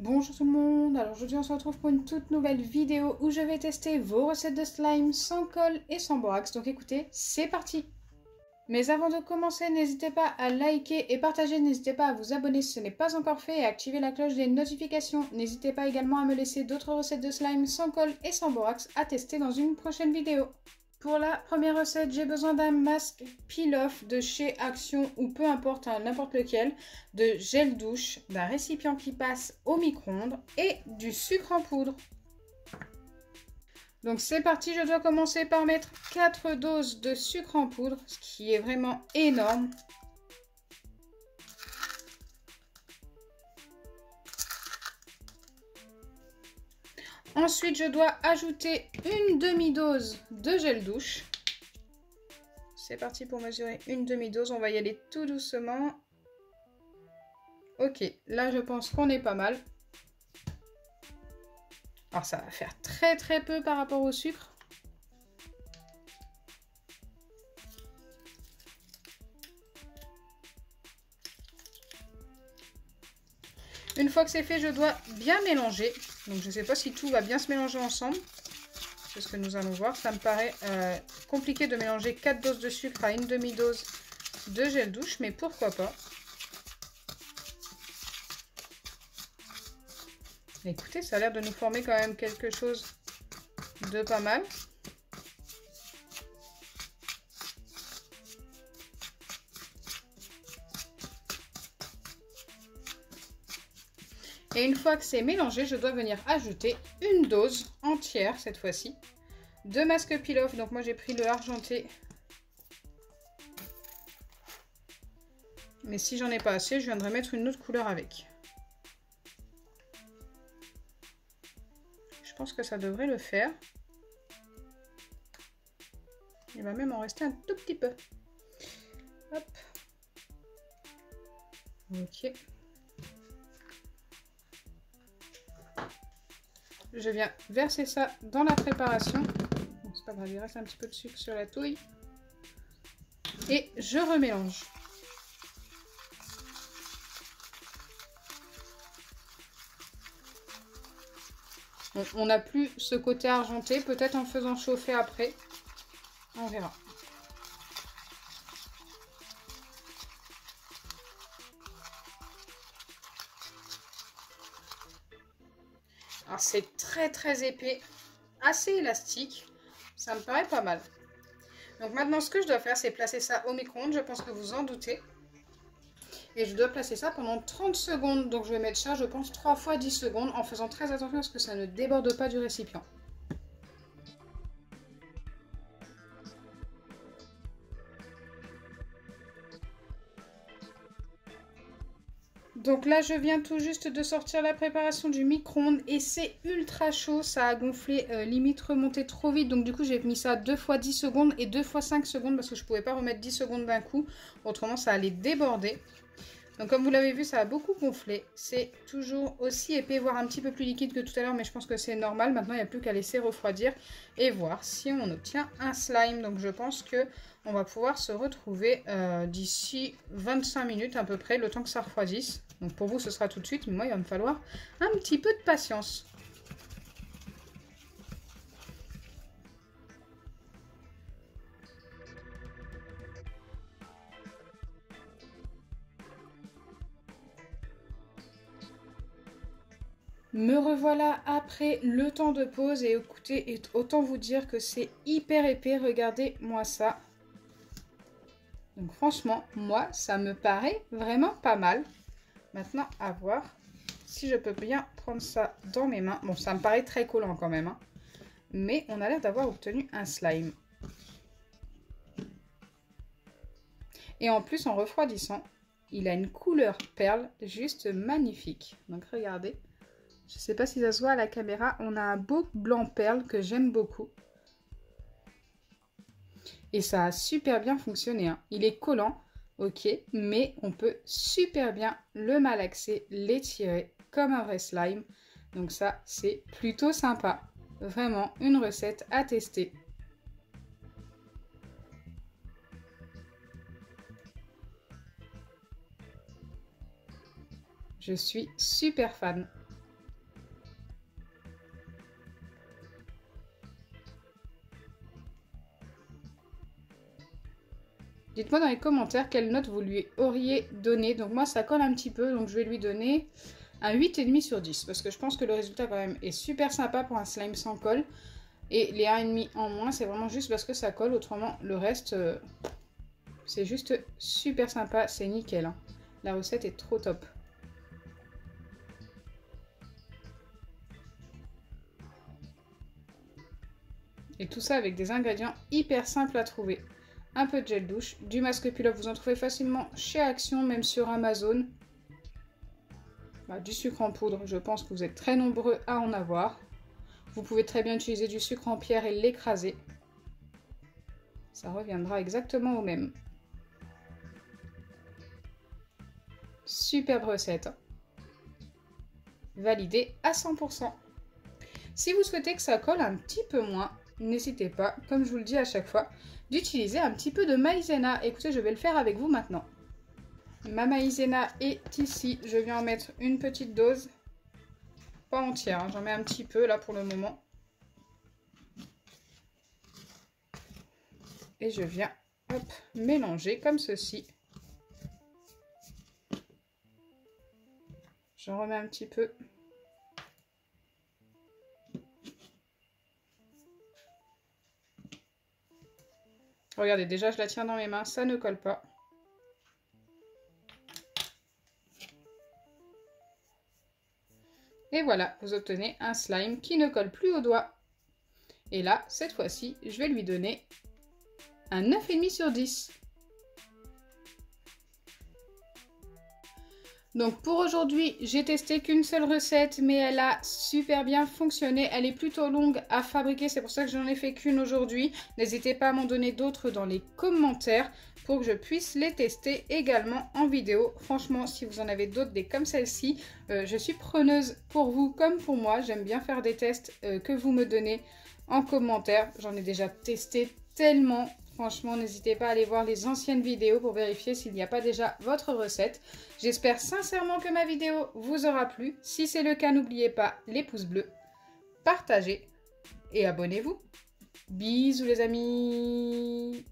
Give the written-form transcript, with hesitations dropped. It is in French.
Bonjour tout le monde, alors aujourd'hui on se retrouve pour une toute nouvelle vidéo où je vais tester vos recettes de slime sans colle et sans borax, donc écoutez, c'est parti! Mais avant de commencer, n'hésitez pas à liker et partager, n'hésitez pas à vous abonner si ce n'est pas encore fait et à activer la cloche des notifications. N'hésitez pas également à me laisser d'autres recettes de slime sans colle et sans borax à tester dans une prochaine vidéo. Pour la première recette, j'ai besoin d'un masque peel-off de chez Action ou peu importe, n'importe lequel, de gel douche, d'un récipient qui passe au micro-ondes et du sucre en poudre. Donc c'est parti, je dois commencer par mettre 4 doses de sucre en poudre, ce qui est vraiment énorme. Ensuite, je dois ajouter une demi-dose de gel douche. C'est parti pour mesurer une demi-dose. On va y aller tout doucement. Ok, là je pense qu'on est pas mal. Alors ça va faire très peu par rapport au sucre. Une fois que c'est fait, je dois bien mélanger. Donc je ne sais pas si tout va bien se mélanger ensemble. C'est ce que nous allons voir. Ça me paraît compliqué de mélanger 4 doses de sucre à une demi-dose de gel douche, mais pourquoi pas. Écoutez, ça a l'air de nous former quand même quelque chose de pas mal. Et une fois que c'est mélangé, je dois venir ajouter une dose entière cette fois-ci de masque peel-off. Donc moi j'ai pris le argenté. Mais si j'en ai pas assez, je viendrai mettre une autre couleur avec. Je pense que ça devrait le faire. Il va même en rester un tout petit peu. Hop. Ok. Je viens verser ça dans la préparation. Bon, c'est pas grave, il reste un petit peu de sucre sur la touille. Et je remélange. Bon, on n'a plus ce côté argenté, peut-être en faisant chauffer après. On verra. Alors c'est très épais, assez élastique, ça me paraît pas mal. Donc maintenant ce que je dois faire c'est placer ça au micro-ondes, je pense que vous en doutez. Et je dois placer ça pendant 30 secondes, donc je vais mettre ça je pense 3 fois 10 secondes en faisant très attention à ce que ça ne déborde pas du récipient. Donc là, je viens tout juste de sortir la préparation du micro-ondes et c'est ultra chaud. Ça a gonflé, limite remonté trop vite. Donc du coup, j'ai mis ça 2 fois 10 secondes et 2 fois 5 secondes parce que je ne pouvais pas remettre 10 secondes d'un coup. Autrement, ça allait déborder. Donc comme vous l'avez vu, ça a beaucoup gonflé. C'est toujours aussi épais, voire un petit peu plus liquide que tout à l'heure, mais je pense que c'est normal. Maintenant, il n'y a plus qu'à laisser refroidir et voir si on obtient un slime. Donc je pense que on va pouvoir se retrouver d'ici 25 minutes à peu près, le temps que ça refroidisse. Donc pour vous, ce sera tout de suite, mais moi, il va me falloir un petit peu de patience. Me revoilà après le temps de pause et écoutez, autant vous dire que c'est hyper épais, regardez-moi ça. Donc franchement, moi, ça me paraît vraiment pas mal. Maintenant, à voir si je peux bien prendre ça dans mes mains. Bon, ça me paraît très collant quand même, hein. Mais on a l'air d'avoir obtenu un slime. Et en plus, en refroidissant, il a une couleur perle juste magnifique. Donc regardez. Je ne sais pas si ça se voit à la caméra. On a un beau blanc perle que j'aime beaucoup. Et ça a super bien fonctionné, hein. Il est collant, ok, mais on peut super bien le malaxer, l'étirer comme un vrai slime. Donc ça, c'est plutôt sympa. Vraiment une recette à tester. Je suis super fan. Dites-moi dans les commentaires quelle note vous lui auriez donné. Donc moi ça colle un petit peu, donc je vais lui donner un 8,5 sur 10. Parce que je pense que le résultat quand même est super sympa pour un slime sans colle. Et les 1,5 en moins, c'est vraiment juste parce que ça colle. Autrement, le reste, c'est juste super sympa. C'est nickel, hein. La recette est trop top. Et tout ça avec des ingrédients hyper simples à trouver. Un peu de gel douche, du masque pull-up, vous en trouvez facilement chez Action, même sur Amazon. Bah, du sucre en poudre, je pense que vous êtes très nombreux à en avoir. Vous pouvez très bien utiliser du sucre en pierre et l'écraser. Ça reviendra exactement au même. Superbe recette. Validée à 100%. Si vous souhaitez que ça colle un petit peu moins, n'hésitez pas, comme je vous le dis à chaque fois, d'utiliser un petit peu de maïzena. Écoutez, je vais le faire avec vous maintenant. Ma maïzena est ici. Je viens en mettre une petite dose. Pas entière, hein. J'en mets un petit peu là pour le moment. Et je viens mélanger comme ceci. J'en remets un petit peu. Regardez, déjà je la tiens dans mes mains, ça ne colle pas. Et voilà, vous obtenez un slime qui ne colle plus aux doigts. Et là, cette fois-ci, je vais lui donner un 9,5 sur 10. Donc pour aujourd'hui, j'ai testé qu'une seule recette, mais elle a super bien fonctionné. Elle est plutôt longue à fabriquer, c'est pour ça que j'en ai fait qu'une aujourd'hui. N'hésitez pas à m'en donner d'autres dans les commentaires pour que je puisse les tester également en vidéo. Franchement, si vous en avez d'autres, des comme celle-ci, je suis preneuse pour vous comme pour moi. J'aime bien faire des tests que vous me donnez en commentaire. J'en ai déjà testé tellement. Franchement, n'hésitez pas à aller voir les anciennes vidéos pour vérifier s'il n'y a pas déjà votre recette. J'espère sincèrement que ma vidéo vous aura plu. Si c'est le cas, n'oubliez pas les pouces bleus, partagez et abonnez-vous. Bisous les amis!